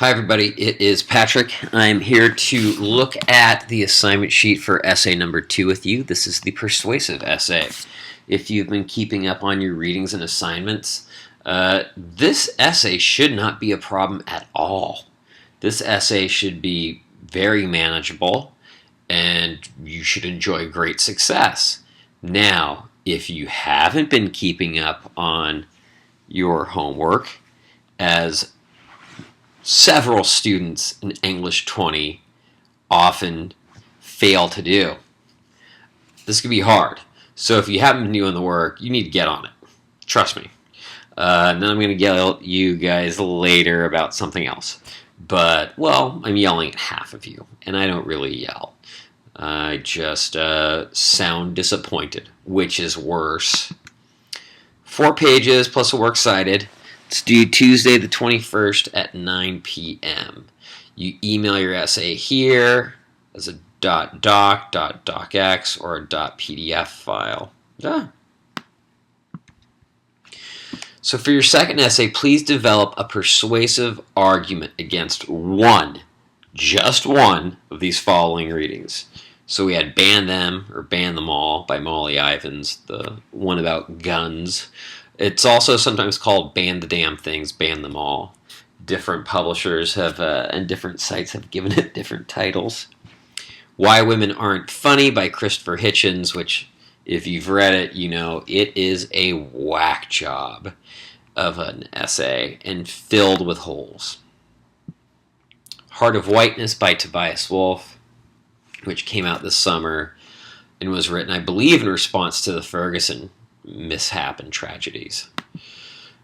Hi everybody, it is Patrick. I'm here to look at the assignment sheet for essay number 2 with you. This is the persuasive essay. If you've been keeping up on your readings and assignments, this essay should not be a problem at all. This essay should be very manageable and you should enjoy great success. Now, if you haven't been keeping up on your homework, as several students in English 20 often fail to do, this can be hard. So if you haven't been doing the work, you need to get on it. Trust me. And then I'm going to yell at you guys later about something else. But, well, I'm yelling at half of you, and I don't really yell. I just sound disappointed, which is worse. 4 pages plus a works cited. It's due Tuesday the 21st at 9 p.m. You email your essay here as a .doc.docx or a .pdf file. Yeah. So for your second essay, please develop a persuasive argument against just one of these following readings. So we had Ban Them or Ban Them All by Molly Ivins, the one about guns. It's also sometimes called Ban the Damn Things, Ban Them All. Different publishers have and different sites have given it different titles. Why Women Aren't Funny by Christopher Hitchens, which, if you've read it, you know it is a whack job of an essay and filled with holes. Heart of Whiteness by Tobias Wolff, which came out this summer and was written, I believe, in response to the Ferguson mishap and tragedies.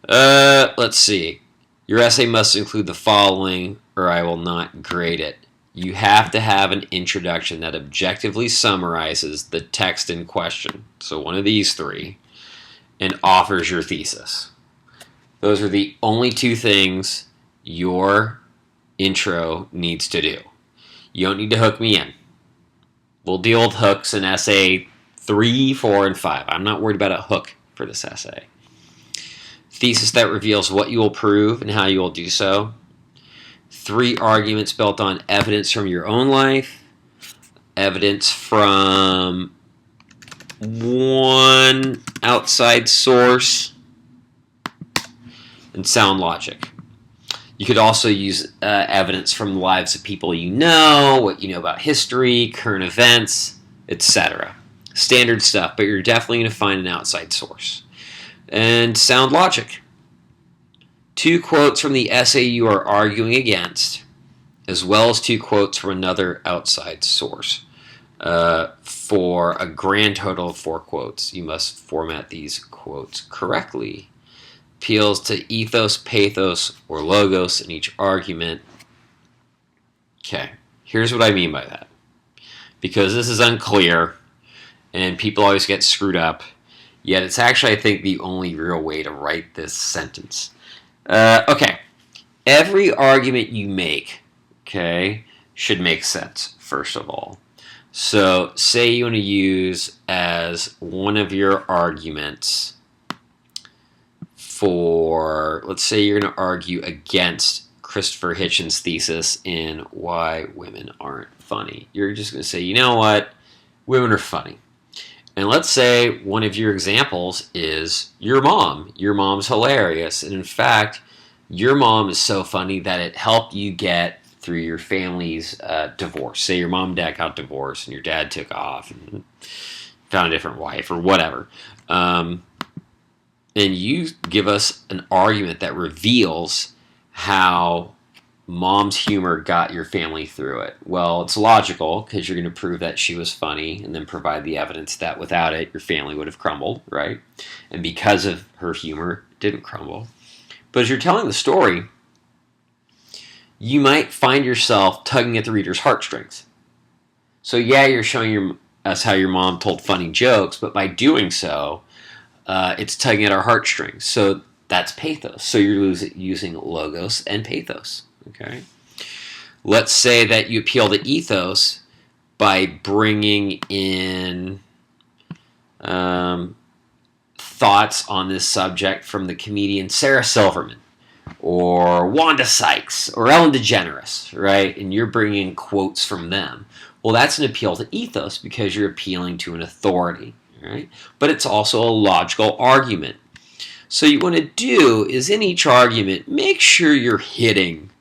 Let's see. Your essay must include the following, or I will not grade it. You have to have an introduction that objectively summarizes the text in question, so one of these 3, and offers your thesis. Those are the only 2 things your intro needs to do. You don't need to hook me in. We'll deal with hooks in essay 3, 4, and 5. I'm not worried about a hook for this essay. Thesis that reveals what you will prove and how you will do so. 3 arguments built on evidence from your own life, evidence from one outside source, and sound logic. You could also use evidence from the lives of people you know, what you know about history, current events, etc. Standard stuff, but you're definitely going to find an outside source. And sound logic. 2 quotes from the essay you are arguing against, as well as 2 quotes from another outside source. For a grand total of 4 quotes. You must format these quotes correctly. Appeals to ethos, pathos, or logos in each argument. Okay, here's what I mean by that. Because this is unclear, and people always get screwed up, yet it's actually, I think, the only real way to write this sentence. Okay, every argument you make, okay, should make sense, first of all. So, say you want to use as one of your arguments for, let's say you're going to argue against Christopher Hitchens' thesis in Why Women Aren't Funny. You're just going to say, you know what, women are funny. And let's say one of your examples is your mom. Your mom's hilarious. And in fact, your mom is so funny that it helped you get through your family's divorce. Say your mom and dad got divorced and your dad took off and found a different wife or whatever. And you give us an argument that reveals how mom's humor got your family through it. Well, it's logical because you're going to prove that she was funny and then provide the evidence that without it, your family would have crumbled, right? And because of her humor, it didn't crumble. But as you're telling the story, you might find yourself tugging at the reader's heartstrings. So yeah, you're showing us how your mom told funny jokes, but by doing so, it's tugging at our heartstrings. So that's pathos. So you're using logos and pathos. Okay. Let's say that you appeal to ethos by bringing in thoughts on this subject from the comedian Sarah Silverman, or Wanda Sykes or Ellen DeGeneres, right? And you're bringing quotes from them. Well, that's an appeal to ethos because you're appealing to an authority, right? But it's also a logical argument. So what you want to do is in each argument, make sure you're hitting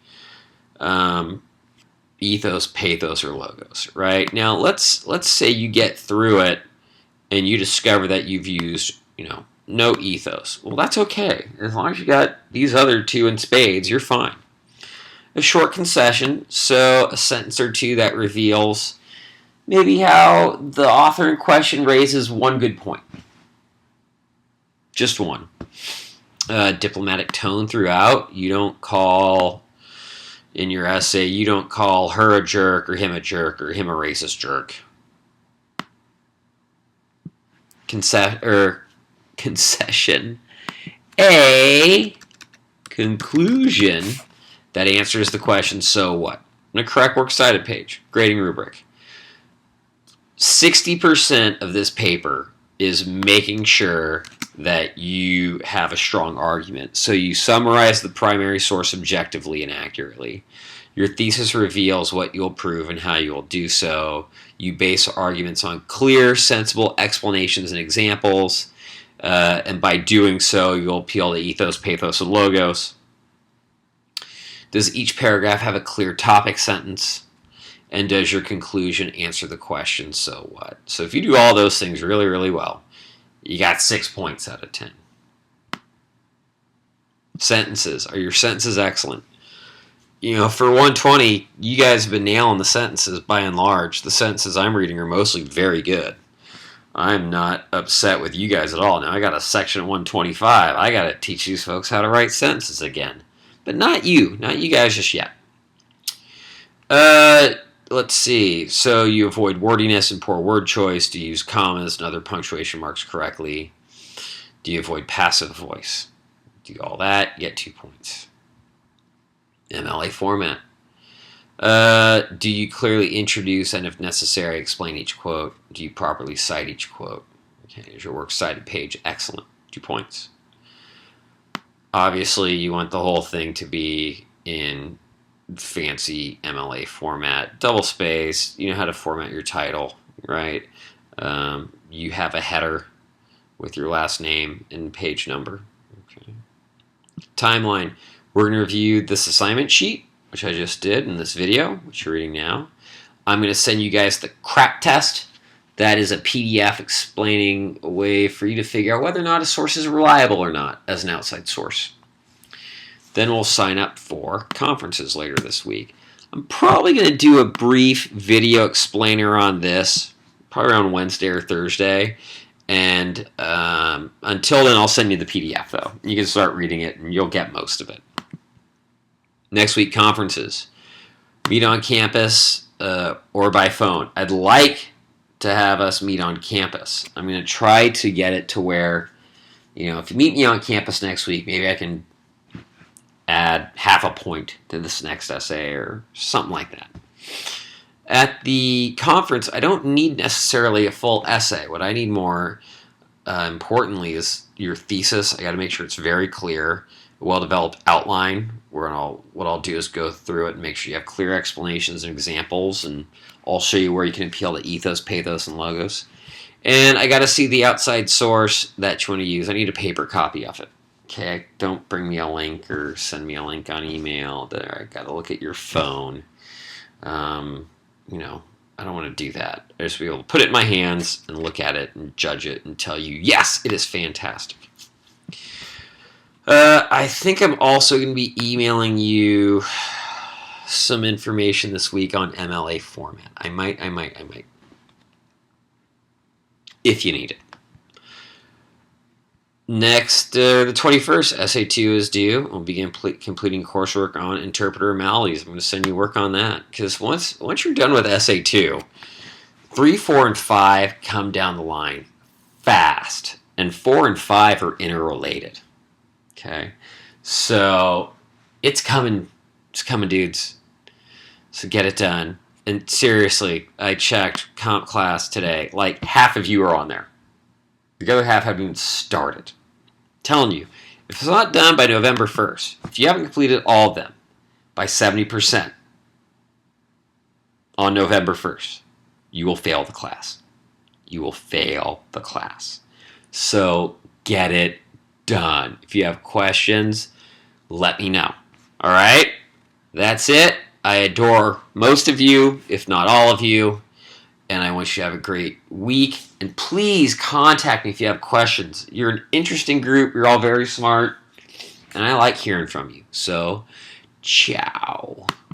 ethos, pathos, or logos, right? Now, let's say you get through it and you discover that you've used, no ethos. Well, that's okay. As long as you got these other two in spades, you're fine. A short concession, so a sentence or two that reveals maybe how the author in question raises one good point. Just one. Diplomatic tone throughout. You don't call, in your essay, you don't call her a jerk or him a racist jerk. Concession. A conclusion that answers the question, so what? On a correct works cited page, grading rubric. 60% of this paper is making sure that you have a strong argument. So you summarize the primary source objectively and accurately. Your thesis reveals what you'll prove and how you will do so. You base arguments on clear, sensible explanations and examples. And by doing so, you'll appeal to ethos, pathos, and logos. Does each paragraph have a clear topic sentence? And does your conclusion answer the question, so what? So if you do all those things really, really well, you got 6 points out of 10. Sentences. Are your sentences excellent? For 120, you guys have been nailing the sentences by and large. The sentences I'm reading are mostly very good. I'm not upset with you guys at all. Now, I got a section at 125. I got to teach these folks how to write sentences again. But not you. Not you guys just yet. Let's see. So you avoid wordiness and poor word choice. Do you use commas and other punctuation marks correctly? Do you avoid passive voice? Do all that, you get 2 points. MLA format. Do you clearly introduce and, if necessary, explain each quote? Do you properly cite each quote? Okay, is your works cited page excellent? 2 points. Obviously, you want the whole thing to be in fancy MLA format, double space. You know how to format your title, right? You have a header with your last name and page number. Okay. Timeline. We're going to review this assignment sheet, which I just did in this video, which you're reading now. I'm going to send you guys the crap test. That is a PDF explaining a way for you to figure out whether or not a source is reliable or not as an outside source. Then we'll sign up for conferences later this week. I'm probably going to do a brief video explainer on this, probably around Wednesday or Thursday. And until then, I'll send you the PDF, though. You can start reading it, and you'll get most of it. Next week, conferences. Meet on campus or by phone. I'd like to have us meet on campus. I'm going to try to get it to where, if you meet me on campus next week, maybe I can add half a point to this next essay or something like that. At the conference, I don't need necessarily a full essay. What I need more importantly is your thesis. I got to make sure it's very clear, a well-developed outline where what I'll do is go through it and make sure you have clear explanations and examples, and I'll show you where you can appeal to ethos, pathos, and logos. And I got to see the outside source that you want to use. I need a paper copy of it. Okay, don't bring me a link or send me a link on email. I got to look at your phone. I don't want to do that. I just be able to put it in my hands and look at it and judge it and tell you, yes, it is fantastic. I think I'm also going to be emailing you some information this week on MLA format. I might. If you need it. Next, the 21st, Essay 2 is due. We'll begin completing coursework on interpreter maladies. I'm going to send you work on that. Because once you're done with Essay 2, 3, 4, and 5 come down the line fast. And 4 and 5 are interrelated. Okay? So, it's coming. It's coming, dudes. So get it done. And seriously, I checked comp class today. Like, half of you are on there. The other half haven't even started. I'm telling you, If it's not done by November 1st, if you haven't completed all of them by 70% on November 1st, you will fail the class. You will fail the class. So get it done. If you have questions, let me know. All right? That's it. I adore most of you, if not all of you, and I wish you have a great week. And please contact me if you have questions. You're an interesting group. You're all very smart, and I like hearing from you. So, ciao.